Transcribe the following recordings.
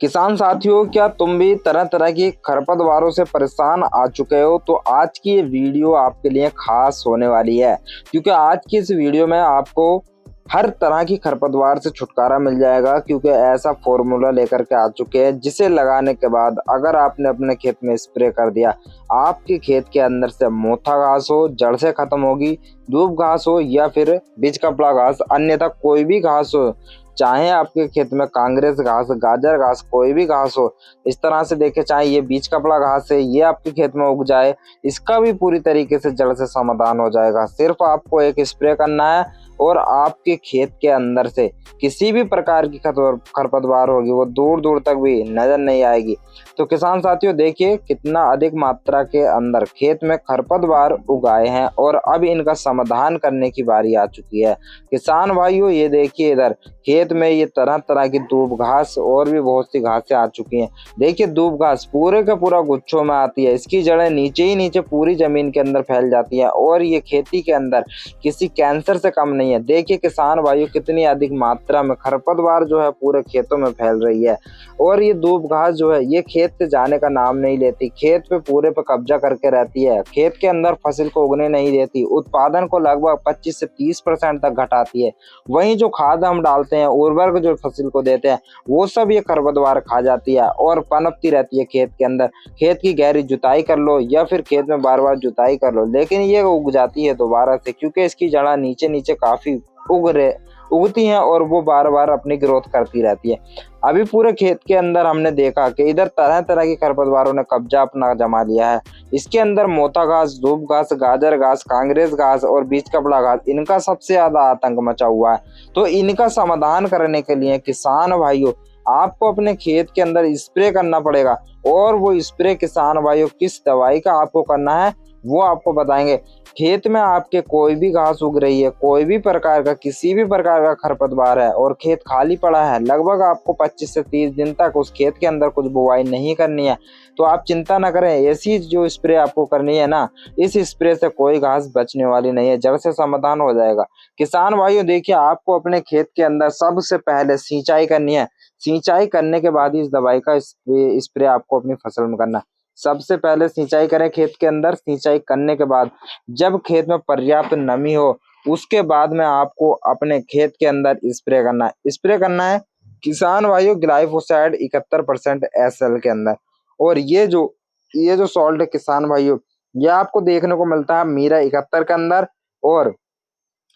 किसान साथियों, क्या तुम भी तरह तरह की खरपतवारों से परेशान आ चुके हो? तो आज की ये वीडियो आपके लिए खास होने वाली है, क्योंकि आज की इस वीडियो में आपको हर तरह की खरपतवार से छुटकारा मिल जाएगा। क्योंकि ऐसा फॉर्मूला लेकर के आ चुके हैं जिसे लगाने के बाद अगर आपने अपने खेत में स्प्रे कर दिया, आपके खेत के अंदर से मोथा घास हो जड़ से खत्म होगी, दूब घास हो या फिर बीज कपड़ा घास, अन्यथा कोई भी घास हो, चाहे आपके खेत में कांग्रेस घास, गाजर घास, कोई भी घास हो, इस तरह से देखे, चाहे ये बीज कपड़ा घास है, ये आपके खेत में उग जाए, इसका भी पूरी तरीके से जड़ से समाधान हो जाएगा। सिर्फ आपको एक स्प्रे करना है और आपके खेत के अंदर से किसी भी प्रकार की खरपतवार होगी वो दूर दूर तक भी नजर नहीं आएगी। तो किसान साथियों, देखिए कितना अधिक मात्रा के अंदर खेत में खरपतवार उगाए हैं और अब इनका समाधान करने की बारी आ चुकी है। किसान भाइयों, ये देखिए इधर खेत में ये तरह तरह की दूब घास और भी बहुत सी घासें आ चुकी हैं। देखिए दूब घास पूरे का पूरा गुच्छों में आती है, इसकी जड़ें नीचे ही नीचे पूरी जमीन के अंदर फैल जाती है और ये खेती के अंदर किसी कैंसर से कम नहीं है। देखिए किसान भाइयों, कितनी अधिक मात्रा में खरपतवार जो है पूरे खेतों में फैल रही है और ये दूब घास जो है ये खेत से जाने का नाम नहीं लेती, खेत पे पूरे पे कब्जा करके रहती है, खेत के अंदर फसल को उगने नहीं देती, उत्पादन को लगभग 25 से 30% तक घटाती है। वहीं जो खाद हम डालते हैं, उर्वरक जो फसल को देते हैं, वो सब ये खरपतवार खा जाती है और पनपती रहती है खेत के अंदर। खेत की गहरी जुताई कर लो या फिर खेत में बार बार जुताई कर लो, लेकिन ये उग जाती है दोबारा से, क्योंकि इसकी जड़ा नीचे नीचे काफी उगती हैं और वो बार बार अपनी ग्रोथ करती रहती है। अभी पूरे खेत के अंदर हमने देखा कि इधर तरह तरह की खरपतवारों ने कब्जा अपना जमा लिया है। इसके अंदर मोथा घास, दूब घास, गाजर घास, कांग्रेस घास और बीज कपड़ा घास, इनका सबसे ज्यादा आतंक मचा हुआ है। तो इनका समाधान करने के लिए किसान भाइयों, आपको अपने खेत के अंदर स्प्रे करना पड़ेगा और वो स्प्रे किसान भाइयों किस दवाई का आपको करना है वो आपको बताएंगे। खेत में आपके कोई भी घास उग रही है, कोई भी प्रकार का किसी भी प्रकार का खरपतवार है और खेत खाली पड़ा है, लगभग आपको 25 से 30 दिन तक उस खेत के अंदर कुछ बुवाई नहीं करनी है, तो आप चिंता न करें। ऐसी जो स्प्रे आपको करनी है ना, इस स्प्रे से कोई घास बचने वाली नहीं है, जड़ से समाधान हो जाएगा। किसान भाइयों देखिए, आपको अपने खेत के अंदर सबसे पहले सिंचाई करनी है। सिंचाई करने के बाद इस दवाई का स्प्रे आपको अपनी फसल में करना है। सबसे पहले सिंचाई करें खेत के अंदर, सिंचाई करने के बाद जब खेत में पर्याप्त नमी हो, उसके बाद में आपको अपने खेत के अंदर स्प्रे करना है। स्प्रे करना है किसान भाइयों ग्लाइफोसाइड 71% SL के अंदर। और ये जो सॉल्ट है किसान भाइयों, ये आपको देखने को मिलता है मीरा 71 के अंदर, और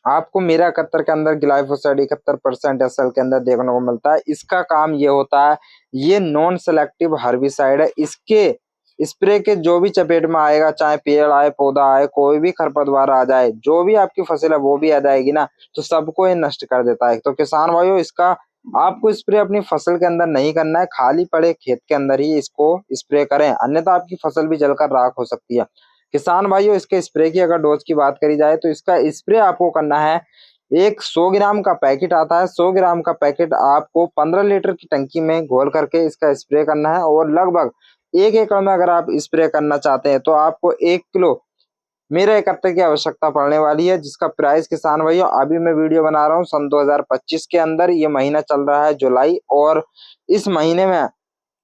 आपको मीरा 71 के अंदर ग्लाइफोसाइड 71% SL के अंदर देखने को मिलता है। इसका काम ये होता है, ये नॉन सेलेक्टिव हर्बिसाइड है। इसके स्प्रे के जो भी चपेट में आएगा, चाहे पेड़ आए, पौधा आए, कोई भी खरपतवार आ जाए, जो भी आपकी फसल है वो भी आ जाएगी ना, तो सबको ये नष्ट कर देता है। तो किसान भाइयों, इसका आपको स्प्रे अपनी फसल के अंदर नहीं करना है, खाली पड़े खेत के अंदर ही इसको स्प्रे करें, अन्यथा आपकी फसल भी जलकर राख हो सकती है। किसान भाइयों, इसके स्प्रे की अगर डोज की बात करी जाए तो इसका स्प्रे आपको करना है, एक 100 ग्राम का पैकेट आता है, 100 ग्राम का पैकेट आपको 15 लीटर की टंकी में घोल करके इसका स्प्रे करना है। और लगभग 1 एकड़ में अगर आप स्प्रे करना चाहते हैं तो आपको 1 किलो मेरा 71 की आवश्यकता पड़ने वाली है, जिसका प्राइस किसान भाइयों, अभी मैं वीडियो बना रहा हूँ सन 2025 के अंदर, ये महीना चल रहा है जुलाई, और इस महीने में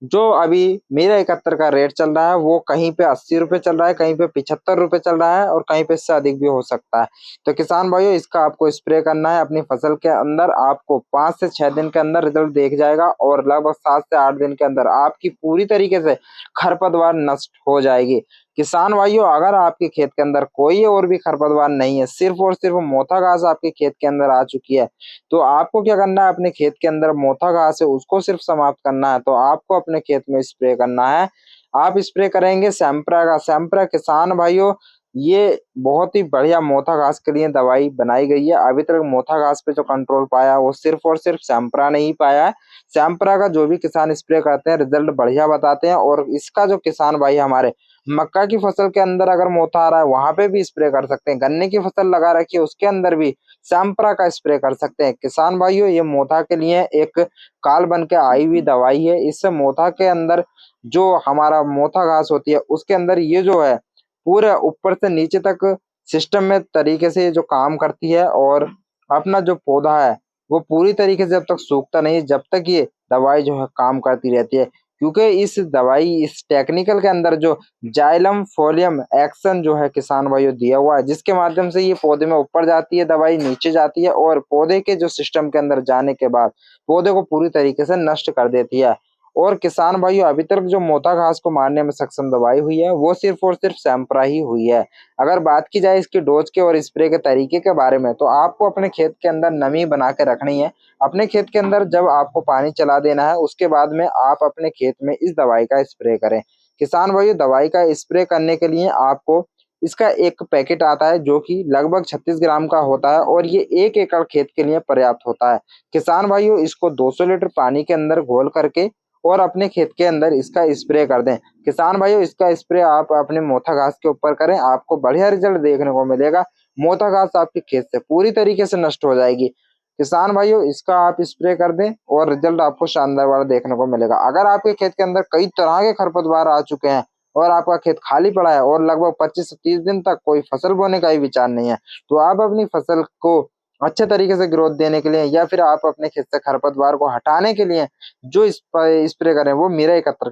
जो अभी मेरा 71 का रेट चल रहा है वो कहीं पे 80 रुपए चल रहा है, कहीं पे 75 रुपए चल रहा है और कहीं पे इससे अधिक भी हो सकता है। तो किसान भाइयों, इसका आपको स्प्रे करना है अपनी फसल के अंदर। आपको 5 से 6 दिन के अंदर रिजल्ट देख जाएगा और लगभग 7 से 8 दिन के अंदर आपकी पूरी तरीके से खरपतवार नष्ट हो जाएगी। किसान भाइयों, अगर आपके खेत के अंदर कोई और भी खरपतवार नहीं है, सिर्फ और सिर्फ मोथा घास आपके खेत के अंदर आ चुकी है, तो आपको क्या करना है, अपने खेत के अंदर मोथा घास है उसको सिर्फ समाप्त करना है। तो आपको अपने खेत में स्प्रे करना है। आप स्प्रे करेंगे सैम्प्रा का। सैम्प्रा किसान भाइयों, ये बहुत ही बढ़िया मोथा घास के लिए दवाई बनाई गई है। अभी तक मोथा घास पे जो कंट्रोल पाया वो सिर्फ और सिर्फ सैम्प्रा ने ही पाया है। सैम्प्रा का जो भी किसान स्प्रे करते हैं रिजल्ट बढ़िया बताते हैं। और इसका जो किसान भाई हमारे मक्का की फसल के अंदर अगर मोथा आ रहा है वहां पे भी स्प्रे कर सकते हैं, गन्ने की फसल लगा रखी है उसके अंदर भी सैम्प्रा का स्प्रे कर सकते हैं। किसान भाइयों, ये मोथा के लिए एक काल बन के आई हुई दवाई है। इससे मोथा के अंदर जो हमारा मोथा घास होती है उसके अंदर ये जो है पूरे ऊपर से नीचे तक सिस्टम में तरीके से जो काम करती है और अपना जो पौधा है वो पूरी तरीके से जब तक सूखता नहीं है, जब तक ये दवाई जो है काम करती रहती है। क्योंकि इस दवाई इस टेक्निकल के अंदर जो जाइलम फोलियम एक्शन जो है किसान भाइयों दिया हुआ है, जिसके माध्यम से ये पौधे में ऊपर जाती है, दवाई नीचे जाती है और पौधे के जो सिस्टम के अंदर जाने के बाद पौधे को पूरी तरीके से नष्ट कर देती है। और किसान भाइयों अभी तक जो मोटा घास को मारने में सक्षम दवाई हुई है वो सिर्फ और सिर्फ सैंपरा ही हुई है। अगर बात की जाए इसकी डोज के और स्प्रे के तरीके के बारे में, तो आपको अपने खेत के अंदर नमी बना के रखनी है। अपने खेत के अंदर जब आपको पानी चला देना है, उसके बाद में आप अपने खेत में इस दवाई का स्प्रे करें। किसान भाइयों दवाई का स्प्रे करने के लिए आपको इसका एक पैकेट आता है जो कि लगभग 36 ग्राम का होता है और ये 1 एकड़ खेत के लिए पर्याप्त होता है। किसान भाइयों इसको 200 लीटर पानी के अंदर घोल करके और अपने खेत के अंदर इसका स्प्रे कर दें। किसान भाइयों इसका स्प्रे आप अपने मोथा घास के ऊपर करें, आपको बढ़िया रिजल्ट देखने को मिलेगा। मोथा घास आपके खेत से पूरी तरीके से नष्ट हो जाएगी। किसान भाइयों इसका आप स्प्रे कर दें और रिजल्ट आपको शानदार वाला देखने को मिलेगा। अगर आपके खेत के अंदर कई तरह के खरपतवार आ चुके हैं और आपका खेत खाली पड़ा है और लगभग 25 से 30 दिन तक कोई फसल बोने का ही विचार नहीं है, तो आप अपनी फसल को अच्छे तरीके से ग्रोथ देने के लिए या फिर आप अपने खेत से खरपतवार को हटाने के लिए जो स्प्रे करें वो मेरा 71